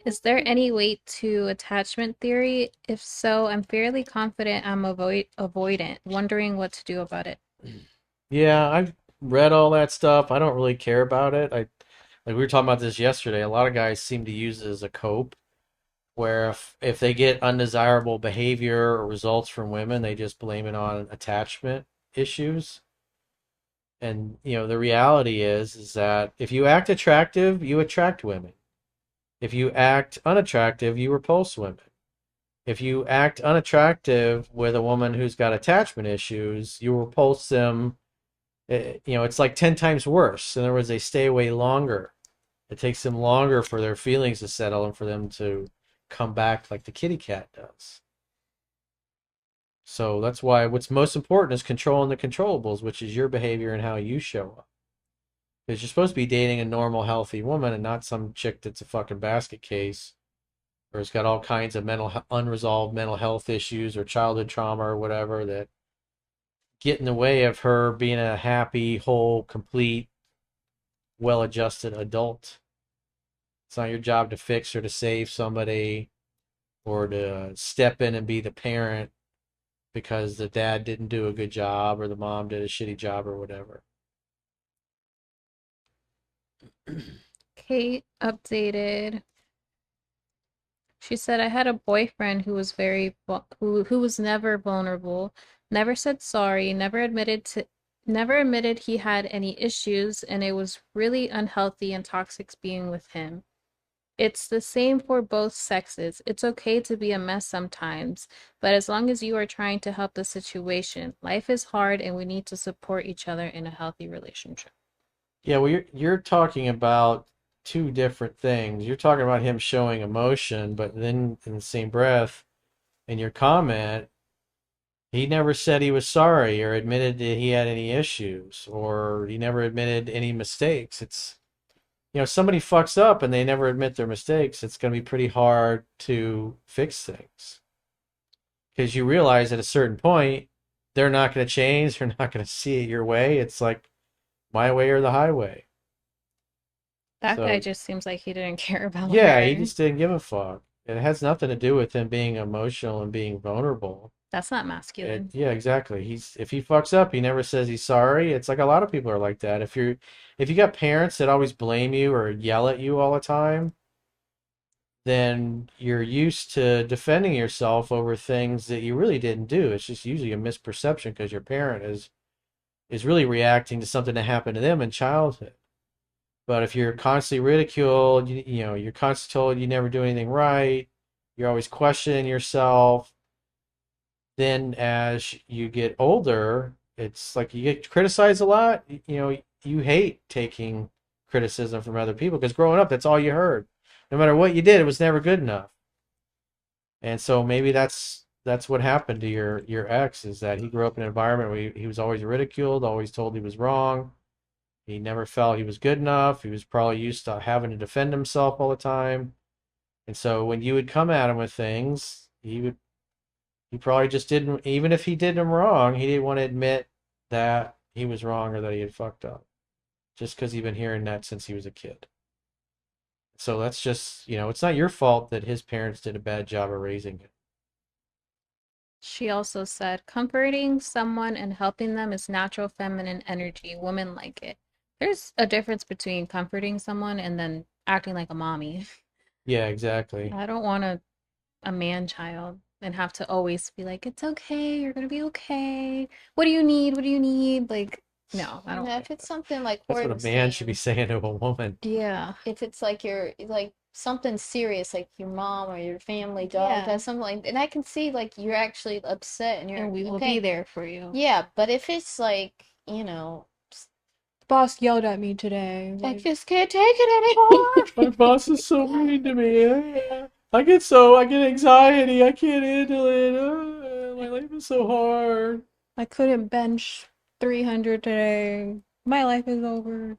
Is there any weight to attachment theory? If so, I'm fairly confident I'm avoidant, wondering what to do about it. Yeah, I've read all that stuff. I don't really care about it. Like we were talking about this yesterday. A lot of guys seem to use it as a cope, where if they get undesirable behavior or results from women, they just blame it on attachment issues. And the reality is that if you act attractive, you attract women. If you act unattractive, you repulse women. If you act unattractive with a woman who's got attachment issues, you repulse them. It's like 10 times worse. In other words, they stay away longer. It takes them longer for their feelings to settle and for them to come back like the kitty cat does. So that's why what's most important is controlling the controllables, which is your behavior and how you show up. Because you're supposed to be dating a normal, healthy woman and not some chick that's a fucking basket case or has got all kinds of unresolved mental health issues or childhood trauma or whatever that get in the way of her being a happy, whole, complete, well-adjusted adult. It's not your job to fix or to save somebody or to step in and be the parent because the dad didn't do a good job or the mom did a shitty job or whatever. Kate updated. She said I had a boyfriend who was who was never vulnerable, never said sorry, never admitted he had any issues, and it was really unhealthy and toxic being with him. It's the same for both sexes. It's okay to be a mess sometimes, but as long as you are trying to help the situation, life is hard and we need to support each other in a healthy relationship. Yeah, well, you're talking about two different things. You're talking about him showing emotion, but then in the same breath, in your comment, he never said he was sorry or admitted that he had any issues or he never admitted any mistakes. Somebody fucks up and they never admit their mistakes, it's going to be pretty hard to fix things because you realize at a certain point they're not going to change. They're not going to see it your way. It's like my way or the highway. That guy So just seems like he didn't care about yeah, he her. just didn't give a fuck. It has nothing to do with him being emotional and being vulnerable. That's not masculine. Yeah, exactly. If he fucks up, he never says he's sorry. It's like a lot of people are like that. If you got parents that always blame you or yell at you all the time, then you're used to defending yourself over things that you really didn't do. It's just usually a misperception because your parent is really reacting to something that happened to them in childhood. But if you're constantly ridiculed, you're constantly told you never do anything right, you're always questioning yourself, then as you get older, it's like you get criticized a lot. You hate taking criticism from other people because growing up, that's all you heard. No matter what you did, it was never good enough. And so maybe that's what happened to your ex is that he grew up in an environment where he was always ridiculed, always told he was wrong. He never felt he was good enough. He was probably used to having to defend himself all the time. And so when you would come at him with things, he probably just didn't, even if he did them wrong, he didn't want to admit that he was wrong or that he had fucked up. Just because he'd been hearing that since he was a kid. So that's just, it's not your fault that his parents did a bad job of raising him. She also said, comforting someone and helping them is natural feminine energy. Women like it. There's a difference between comforting someone and then acting like a mommy. Yeah, exactly. I don't want a man child and have to always be like, it's okay, you're gonna be okay. What do you need? What do you need? Like, no, I don't Now, think if it's so. something like That's Corey what a was man should be saying, saying to a woman. Yeah. if it's like your like something serious, like your mom or your family dog Yeah. does something like, and I can see like you're actually upset and you're And we will be okay. there for you. Yeah, but if it's like, Boss yelled at me today. I Like, just can't take it My anymore. boss is so mean to me. I get anxiety. I can't handle it. My life is so hard. I couldn't bench 300 today. My life is over.